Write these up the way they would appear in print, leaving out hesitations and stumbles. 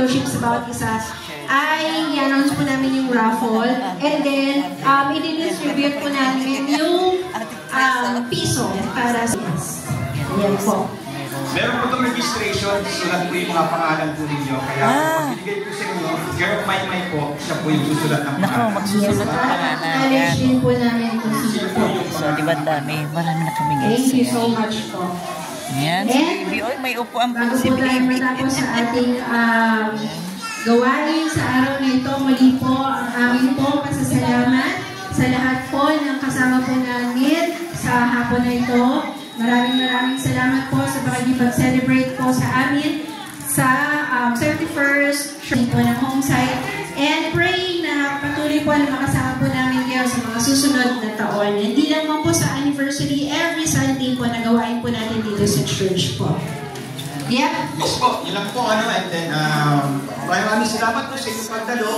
fellowship sa bawat isa, ay i-announce po namin yung raffle. And then, i-distribute po namin yung piso para sa yan po. Meron po itong registration, susulat po yung mga pangalan po ninyo. Kaya pag binigay po sa inyo, Girl of My po, siya po yung susulat ng pangalan. Naku, magsusulat ng pangalan. College din po namin kung sino po. So, di ba dami? Marami na kami guys. Thank you so much po. Ayan, si Baby. Oy, may upuan po si Bago po tayo Baby. matapos sa ating gawain sa araw na ito, muli po ang aming po pasasalamat sa lahat po ng kasama po namin sa hapon na ito. Maraming salamat po sa pakikipag-celebrate po sa amin sa 31st show po ng home site, and pray na patuloy po na makasama po namin kayo sa mga susunod na taon. Hindi lang po sa anniversary, every Sunday po na gawain po natin dito sa church po. Yeah? Yes po, yun lang po and then maraming salamat po sa inyong pagdalo.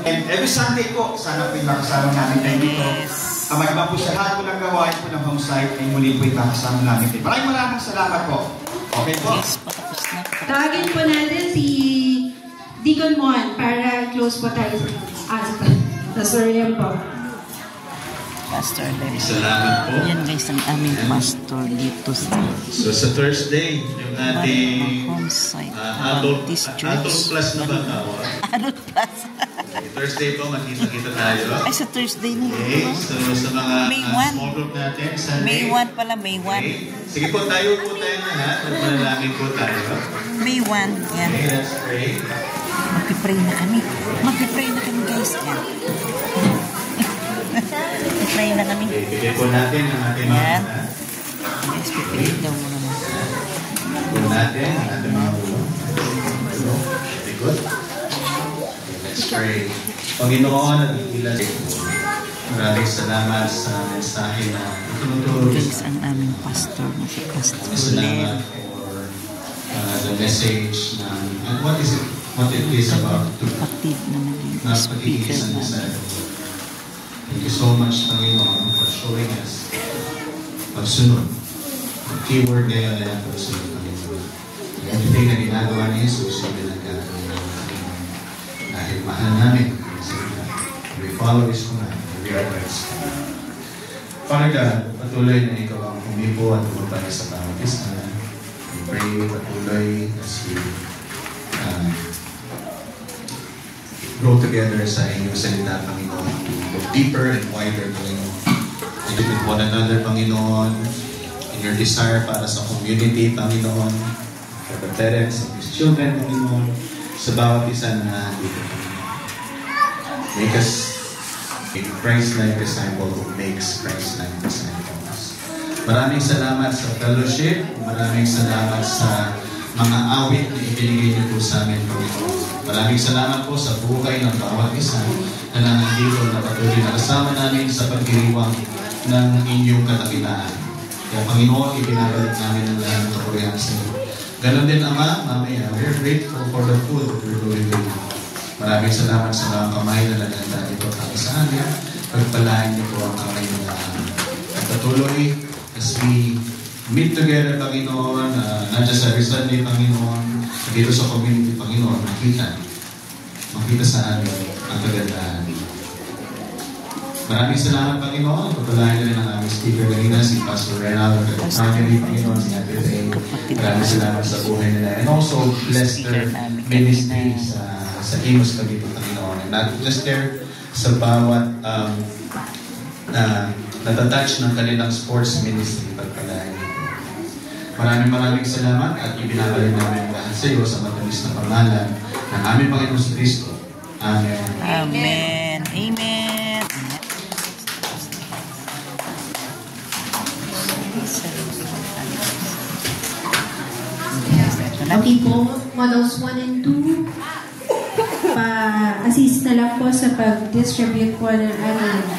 And every Sunday po, sana po yung makasama namin tayo dito. Magba po sa lahat po ng gawain po ng home site, ay muli po yung makasama namin tayo. Maraming salamat po. Okay po. Tawagin po natin si Deacon Mon para close po tayo sa Sorian po. Pastor Lem. Salamat po. Yan guys ang aming pastor dito sa Thursday, yung ating home site. adult plus na ba tawag? Adult plus. Thursday po, makita-kita tayo. Ay, sa Thursday na. Okay, so sa mga May 1. small group natin, Sunday. May 1 pala, May 1. Okay. Sige po, tayo po tayo lahat. Nagpanalangin po tayo. May 1. Yan. Okay, let's pray. Magpipray na kami. Magpipray na kami guys. Yan. Magpipray na kami. Okay, bigay po natin ang ating mga yan. Guys, pipray daw mo naman. po natin ang ating mga ulo. Very good. Let's pray. Panginoon, at ilan maraming salamat sa mensahe na itinuturo Guys, ang aming pastor na si Pastor Salamat for the message na what it is about to kapatid na naging speaker pagkikisan na. sa Thank you so much, Panginoon, for showing us pagsunod. Ang keyword ngayon ay ang pagsunod, Panginoon. Everything na ginagawa ni Jesus, yung ginagawa namin. Dahil mahal namin. We follow His command. We are Christ. Father God, patuloy na ikaw ang humipo at tumabay sa bawat isa. We pray patuloy as we grow together sa inyong salita, Panginoon. Go deeper and wider, Panginoon. And with one another, Panginoon, in your desire para sa community, Panginoon, for the parents of these children, Panginoon, sa bawat isa na dito, Panginoon. Make us a Christ-like disciple who makes Christ-like disciples. Maraming salamat sa fellowship. Maraming salamat sa mga awit na ibinigay niyo po sa amin, Panginoon. Maraming salamat po sa buhay ng bawat isa na nandito na patuloy na kasama namin sa pagdiriwang ng inyong katakitaan. Kaya, Panginoon, ibinabalik namin ang lahat ng kapurihan sa iyo. Ganon din, Ama, mamaya, we're grateful for the food that we're doing with you. Maraming salamat sa mga kamay na naganda ito para sa amin. Pagpalain niyo po ang kamay nila. At patuloy, as we meet together, Panginoon, not just every Sunday, Panginoon, dito sa community, Panginoon, makita sa amin ang kagandahan. Maraming salamat, Panginoon. Pagpalain na rin ang aming speaker kanina, si Pastor Reynaldo, family, Panginoon, si Ate Faye. Maraming salamat sa buhay nila. And also, bless their ministry sa Imus kami po, Panginoon. And not just there, sa bawat natatouch ng kanilang sports ministry, pagpalain. Maraming salamat at ibinabalik namin lahat sa iyo sa matamis na pangalan ng aming Panginoon sa Kristo. Amen. Amen. Amen. Okay po, models 1 and 2, pa-assist na lang po sa pag-distribute po ng aming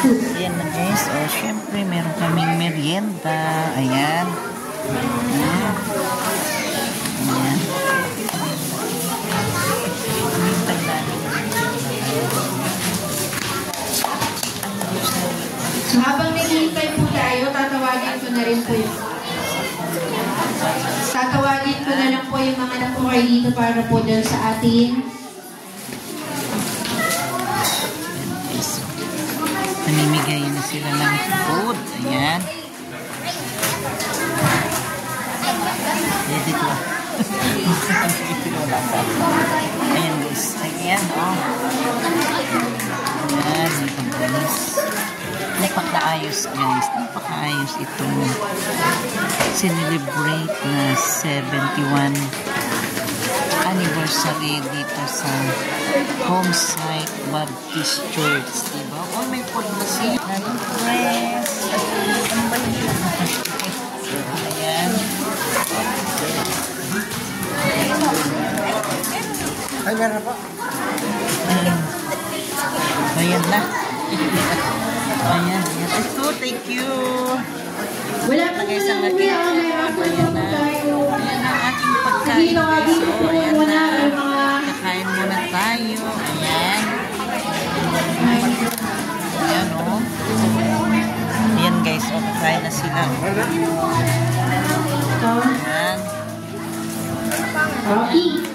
food. Ayan na guys. O, syempre, meron kaming merienda. Ayan. Ayan. Ayan. So habang naghihintay po tayo, tatawagin ko na rin po yung na lang po yung mga nakuha kayo dito para po dun sa atin. Namimigay na sila ng food. Ayan. Dito. Ayan guys. Ayan oh. Ayan. Itong guys. Napakaayos guys. Napakaayos itong sinelebrate na 71 anniversary dito sa Homesite Baptist Church. Diba? Oh, may food na siya. Press. Ayan. Ay, meron po. Ayan na. Ayan. Ito, thank you. Wala pa Guys, ang naman ating may raffle po po tayo. ayan ang ating pagkain. Dito nga dito po Ayan muna na. ang mga... Kakain muna tayo. Ayan. Ayan o. Ayan guys, o kakain na sila. Ayan. Rocky.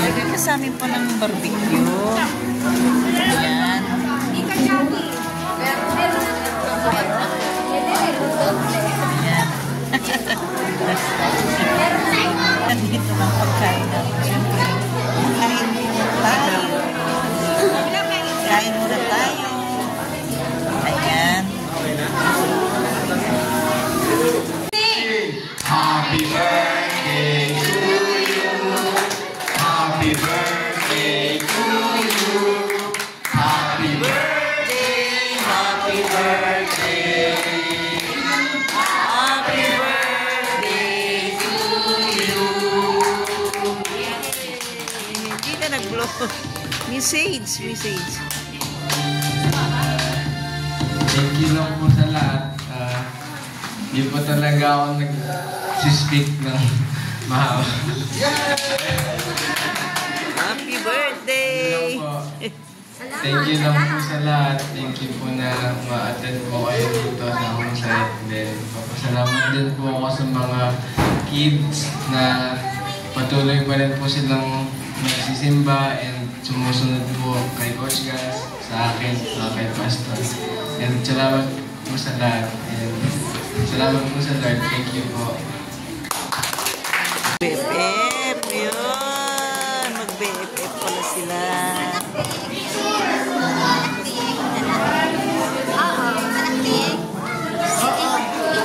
Ayan, kasama po ng barbecue. Ayan. Ayan. Dito ng pagkain na. Siyempre, kain muna tayo. Kain muna tayo. Ayan. Happy birthday to you. Happy birthday to you. Happy birthday, happy birthday. Happy birthday to you. Hindi na nag-blow. Message. Thank you lang po sa lahat. Hindi po talaga ako nag-speak ng mahaba. Happy birthday! Thank you lang po sa lahat. Thank you po na ma-attend po kayo dito sa Homesite. Then, papasalamat din po ako sa mga kids na patuloy pa rin po silang nagsisimba and sumusunod po kay Coach Gas, sa akin, kay Pastor. And salamat po sa lahat. And salamat po sa Lord. Thank you po. BFF, yun! Mag-BFF pala sila.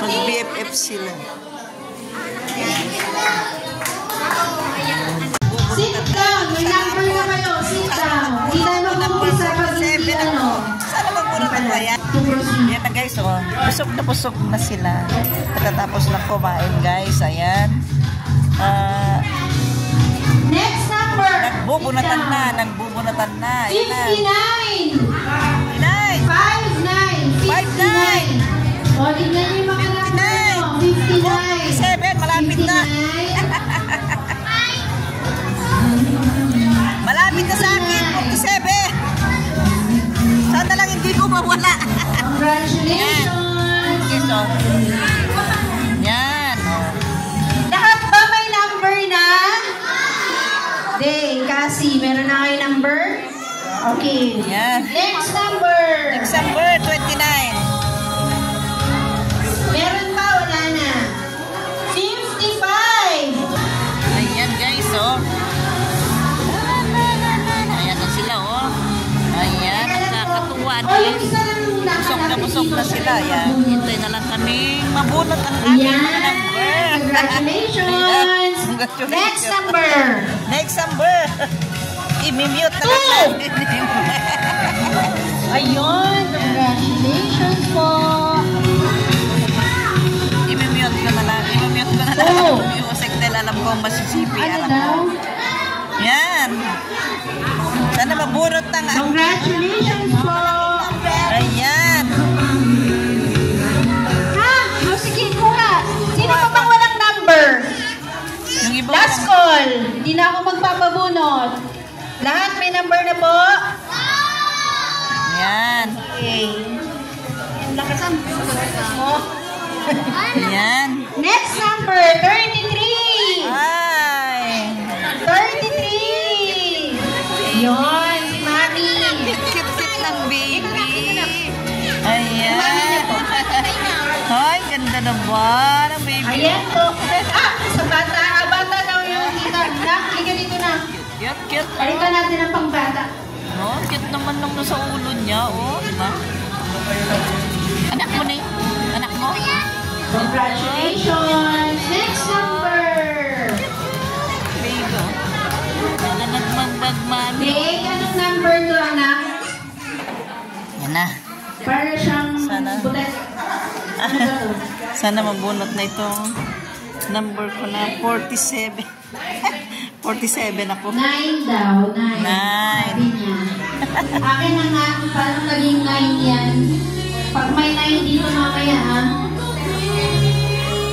Mag-BFF sila. Sit down! May number na kayo. Sit down. Hindi tayo mag-umpisa pag hindi ano. Sana magmuna na kaya? To proceed. Yan na guys, oh. Pusok na sila. Pagkatapos lang kumain guys, ayan. Next number. Nagbubunatan na. Ayan na. 59. 59. 59. O, tignan niyo yung mga number. 59. 7, malapit na. 59. Malapit na sa akin, 47. Sana lang hindi ko mawala. Congratulations. Okay, so. Yan. Lahat ba may number na? Day, Cassie, meron na kayo number? Okay. Yan. Next number. December 29. Meron pa, wala na. 55. Ayan guys, oh. Ayan na sila, oh. Ayan, nakakatuwa. O, yung isa lang muna. Busok na sila. Ayan, hintay na lang kami. Mabunot ang aking mga number. Congratulations. Next number. Next number. I-mute na lang. Ayun. Congratulations po. I-mute ko na lang. Oh. Yung sektel, alam ko masisipi. Ano Alam daw? ko. Yan. Sana mabunot ng Congratulations po. Ayan. Ha? O, sige, kuha. Sino pa bang walang number? Yung iba. Last call. Hindi na ako magpapabunot. Lahat may number na po? Yan. Okay. Lakasan mo. Yan. Next number, 33. Ay. Palitan natin ang pangbata. No, cute naman nung nasa ulo niya, oh, diba? Anak mo na yun? Anak mo? Congratulations! Next number! Baby, wala nagmagbagmami. Nick, anong number to, anak? Yan na. Para siyang Sana. bulat. Ano ba to? Sana mabunot na itong number ko na 47. 47 ako. 9 daw, 9. Nine. Sabi niya. Akin na nga, paano naging 9 yan? Pag may 9 dito mamaya, ha?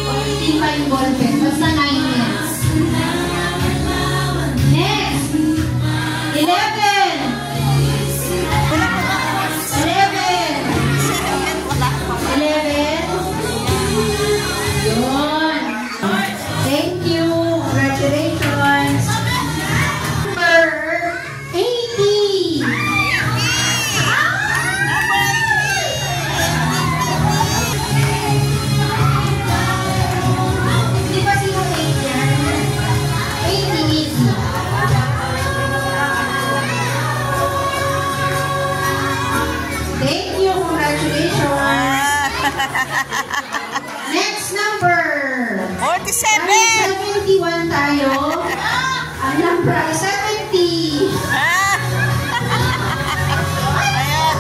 Pag hindi pa yung ballpen, basta 9 yan. Next! 11! 11! Yun. Thank you. Congratulations. Number 80. Hindi ba sino 8 yan? 80. Thank you. Congratulations. Next number. 47! Dahil 71 tayo. Ang number ay 70. Ayan. Ayan,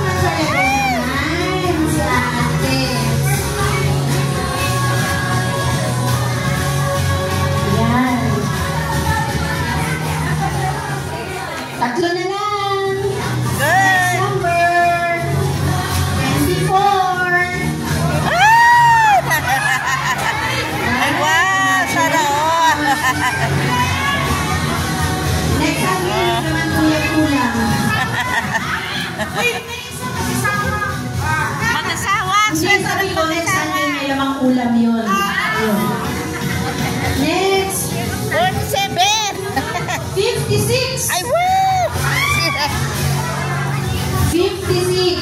si ate. Ayan. Tatlo na lang. Good! Number 24. Ay, wow! Sana all! Next time, naman kuya-kulang. Mag-asawa! Hindi sabi ko, next Sunday may lamang ulam yun. Ayun. Next, 47! 56. Ay, woo! 56.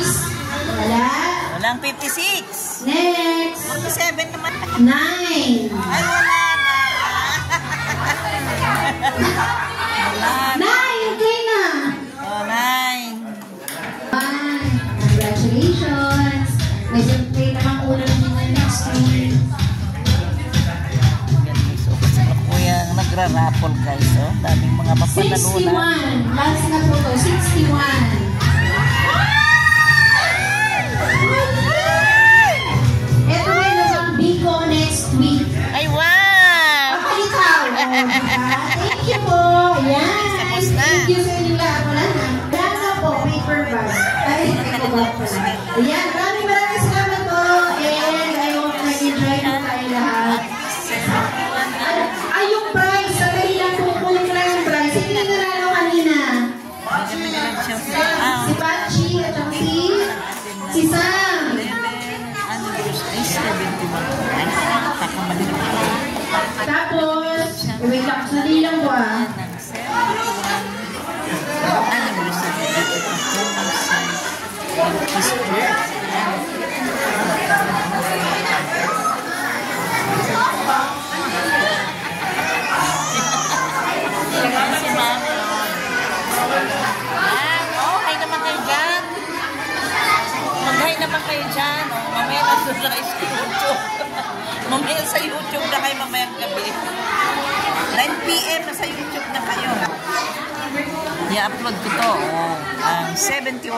Wala. Walang 56. Next, 47 naman. 9. Ay, wala na. Wala na. 9, okay na. Oh, 9. Bye. Congratulations. May simple namang ulam din na next week. So, kasi kuya nagra-raffle guys, oh. Daming mga mapanalunan. 61. Last na po to. 61. Ito may namang Biko next week. Ay, wow! Ikaw. Thank you po. Ayan. Tapos na. Thank you sa inyo lahat. Wala na. Wala na po. Paper bag. Ay, paper bag pala. Ayan. Maraming salamat po. And I hope nag-enjoy po tayo lahat. Ay, yung prize. Sandali lang po. Kunin ko lang yung prize. Hindi na nanalo kanina. Si Pachi at saka si Sam. Ay, 71. Ay, takamali na. Tapos, wait lang. Sandali lang po ah. Hi naman kayo dyan. Mag-hi naman kayo dyan. Mamaya na doon na kayo sa YouTube. Mamaya sa YouTube na kayo mamayang gabi. 9 PM na sa YouTube na kayo. I-upload ko to. Ang 71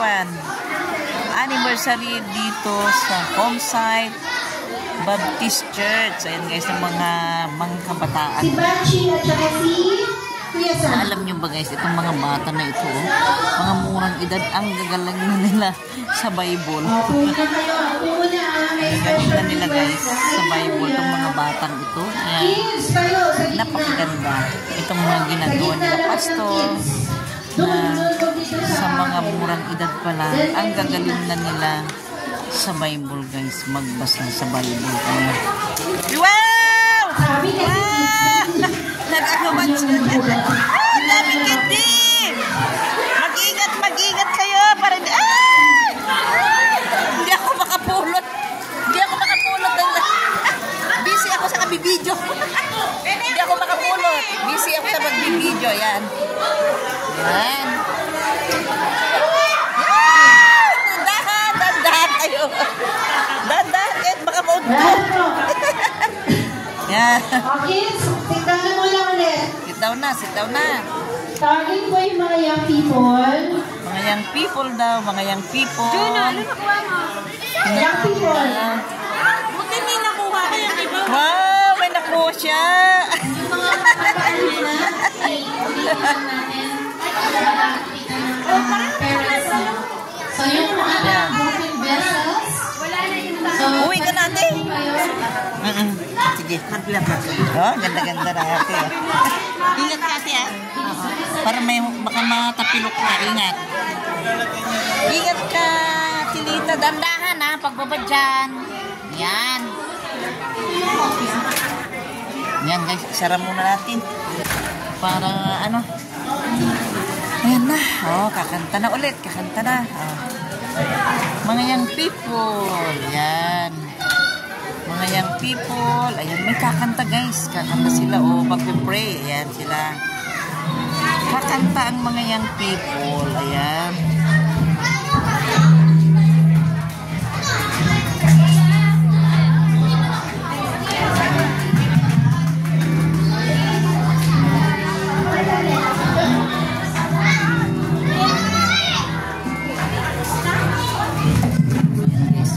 anniversary dito sa Homesite Baptist Church. Ayan guys, ng mga kabataan. Si Bachi at saka si Kuya Sam. Alam nyo ba guys, itong mga bata na ito, mga murang edad, ang gagalang na nila sa Bible. Punta kayo. Puna may Gagaling na special nila guys request. sa Bible, itong mga batang ito. Ayan, Kids kayo sa gitna. napakaganda. Itong mga ginagawa nila pastor na sa mga murang edad pa lang, ang gagaling na nila sa Bible guys, magbasa sa Bible. Ayan. Wow! Sabi kasi Wow! Nag-anuman sila. Ah! Dami kindi! Mag-ingat kayo para di... Ah! Hindi ako makapulot. Busy ako sa kabibidyo. Hindi ako makapulot. Busy ako sa magbibidyo. Yan. Yan. Dahan kayo. Dahan kahit baka maudpo. Yan. Okay, sit down na muna ulit. Sit down na. Tawagin po yung mga young people. Mga young people daw, mga young people. Juno, ano nakuha mo? Young people. Buti may nakuha ka yung iba. Wow, may nakuha siya. Yung mga kapatid na, ulitin natin. Nakakita ng parents. So, yung mga broken vessels. So, uwi ka natin. Sige. Oh, ganda-ganda na ate. Ingat ka ate ah. Para may baka matapilok ka. Ingat. Ingat ka, Tilita. Dandahan ha, pagbaba dyan. Yan. Yan guys, isara muna natin. Para ano. Ayan na. Oh, kakanta na ulit. Kakanta na. Oh. Mga young people. Yan. Mga young people. Ayan, may kakanta guys. Kakanta sila. Oh, pag-pray. Ayan sila. Kakanta ang mga young people. Ayan.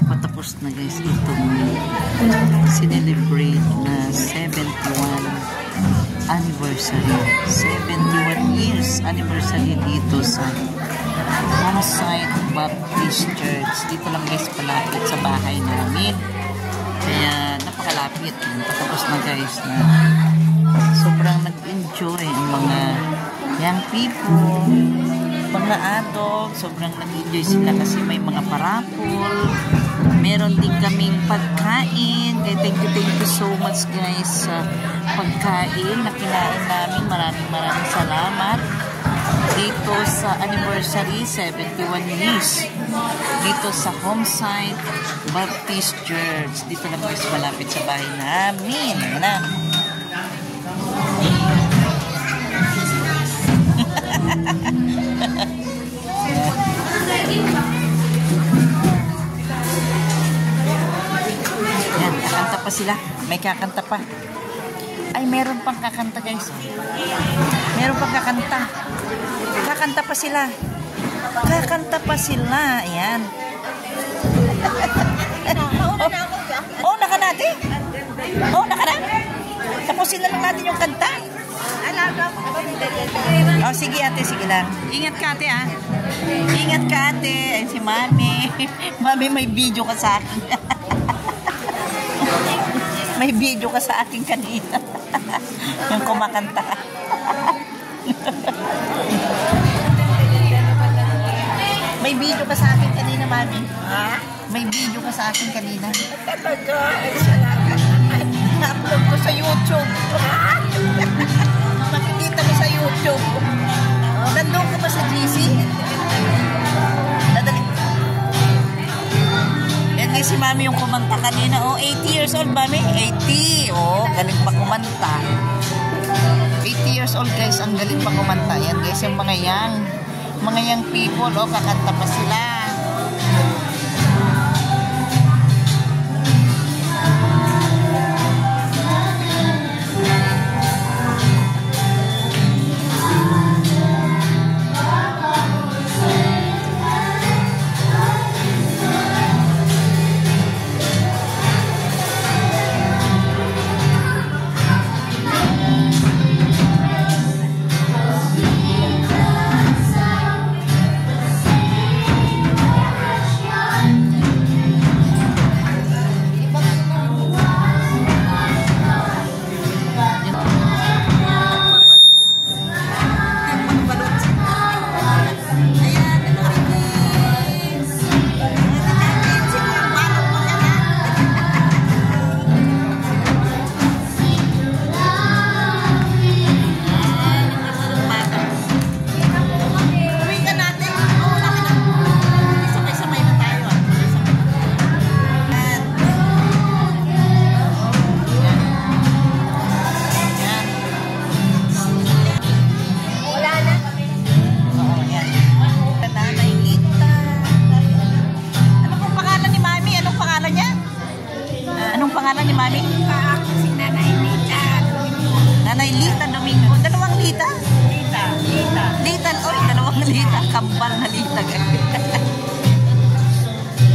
Patapos na guys itong sinelebrate na 71 anniversary. 71 years anniversary dito sa Homesite Baptist Church. Dito lang guys palapit sa bahay namin. Kaya napakalapit. Patapos na guys na sobrang nag-enjoy ang mga young people, mga adult. Sobrang nag-enjoy sila kasi may mga parapol. Meron din kaming pagkain. Kaya thank you so much guys sa pagkain na kinain namin. Maraming salamat dito sa anniversary 71 years dito sa Homesite Baptist Church. Dito lang guys malapit sa bahay namin na. Yan, kakanta pa sila. May kakanta pa. Ay, meron pang kakanta guys. Meron pang kakanta. Kakanta pa sila. Kakanta pa sila. Ayan. Oh, naka natin. Oh, naka na. Tapusin na lang natin yung kanta. Oh, sige ate, sige lang. Ingat ka ate ah. Ingat ka ate. Ay, si Mami. Mami, may video ka sa akin. May video ka sa akin kanina. Yung kumakanta ka. May video ka sa akin kanina, Mami. Ha? May video ka sa akin kanina. Talaga? Ay, salamat. Na-upload ko sa YouTube. Makikita mo sa YouTube. Nandun ka ba sa GC? Nadali. Yan guys, si Mami yung kumanta kanina. Oh, 80 years old, Mami. 80. Oh, galing pa kumanta. 80 years old guys, ang galing pa kumanta. Yan guys, yung mga young people. Oh, kakanta pa sila. Lita, kambal na Lita, guys.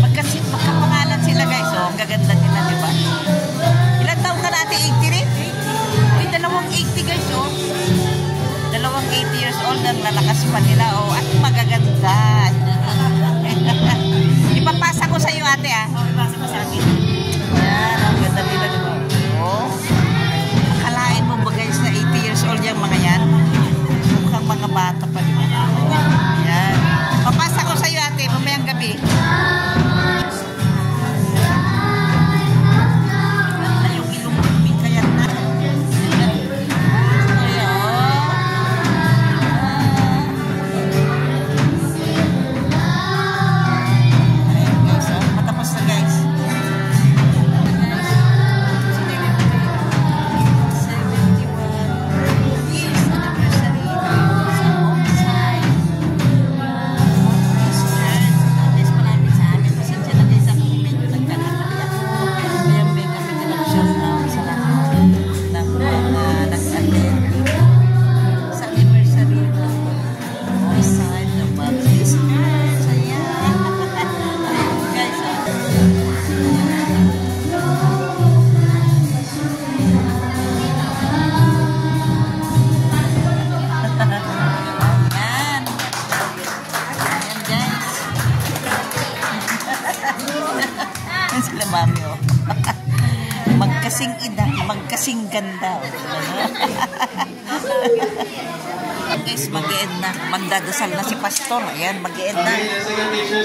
Magkapangalan sila, guys. Oh, ang gaganda nila, di ba? Ilan taon ka natin? 80 rin? Uy, 80, guys, oh. 80 years old, ang lalakas pa nila, oh. At magaganda. Ipapasa ko sa iyo, ate, ah. Oo, ipapasa ko sa akin. Yan, ang ganda nila, di ba? Oh. Akalain mo ba, guys, na 80 years old yung mga yan? Mukhang mga bata pa, di ba? Yan. Papasa ko sa iyo, ate, mamayang gabi. Sila mami, oh. Magkasing edad, magkasing ganda. Guys, mag-e-end na. Magdadasal na si Pastor. Ayan, mag-e-end na.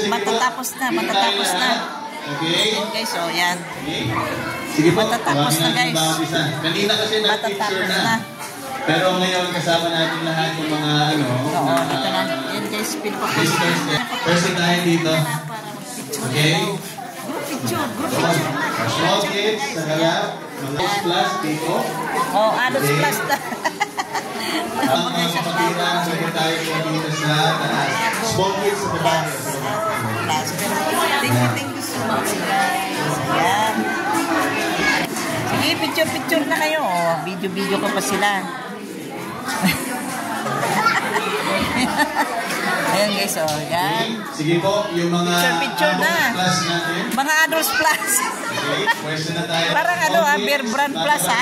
Matatapos na, matatapos na. Okay. Guys, oh, yan. Sige po. Matatapos na, guys. Kanina kasi nag-picture na. Pero ngayon, kasama natin lahat yung mga, ano, oo, dito na. Yan, guys, visitors. First tayo dito. Okay? Picture. Small kids, sa harap. Mga plus, dito. Oh, adults plus na. Ang mga kapatiran, sabi tayo dito sa taas. Small kids sa baba. Thank you so much, guys. Ayan. Sige, picture na kayo. Video ko pa sila. Ayan, guys, oh. Ayan. Sige po, yung mga Picture na. plus natin. Mga adults plus. Okay, pwesto na tayo. Parang ano, Bear Brand Plus, ha?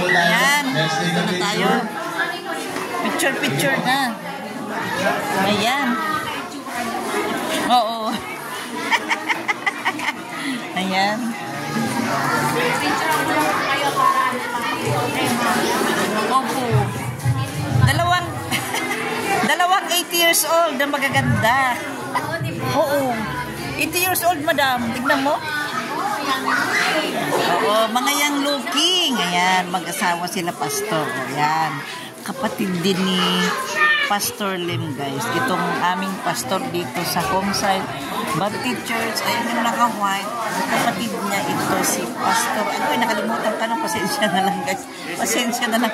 Ayan. Dito na tayo. Picture na. Ayan. Oo. Ayan. Opo. Dalawang 80 years old na magaganda. Oo. 80 years old, madam. Tignan mo. Oo, mga young looking. Ayan, mag-asawa sila, Pastor. Ayan. Kapatid din ni Pastor Lim, guys. Itong aming pastor dito sa Homeside Baptist Church. Ayan yung naka-white. Kapatid niya ito si Pastor. Ano, nakalimutan ka nung. Pasensya na lang, guys. Pasensya na lang.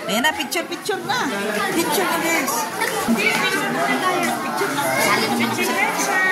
Ayan na, picture na. Picture na, guys. Picture na. Sali naman ako sa picture.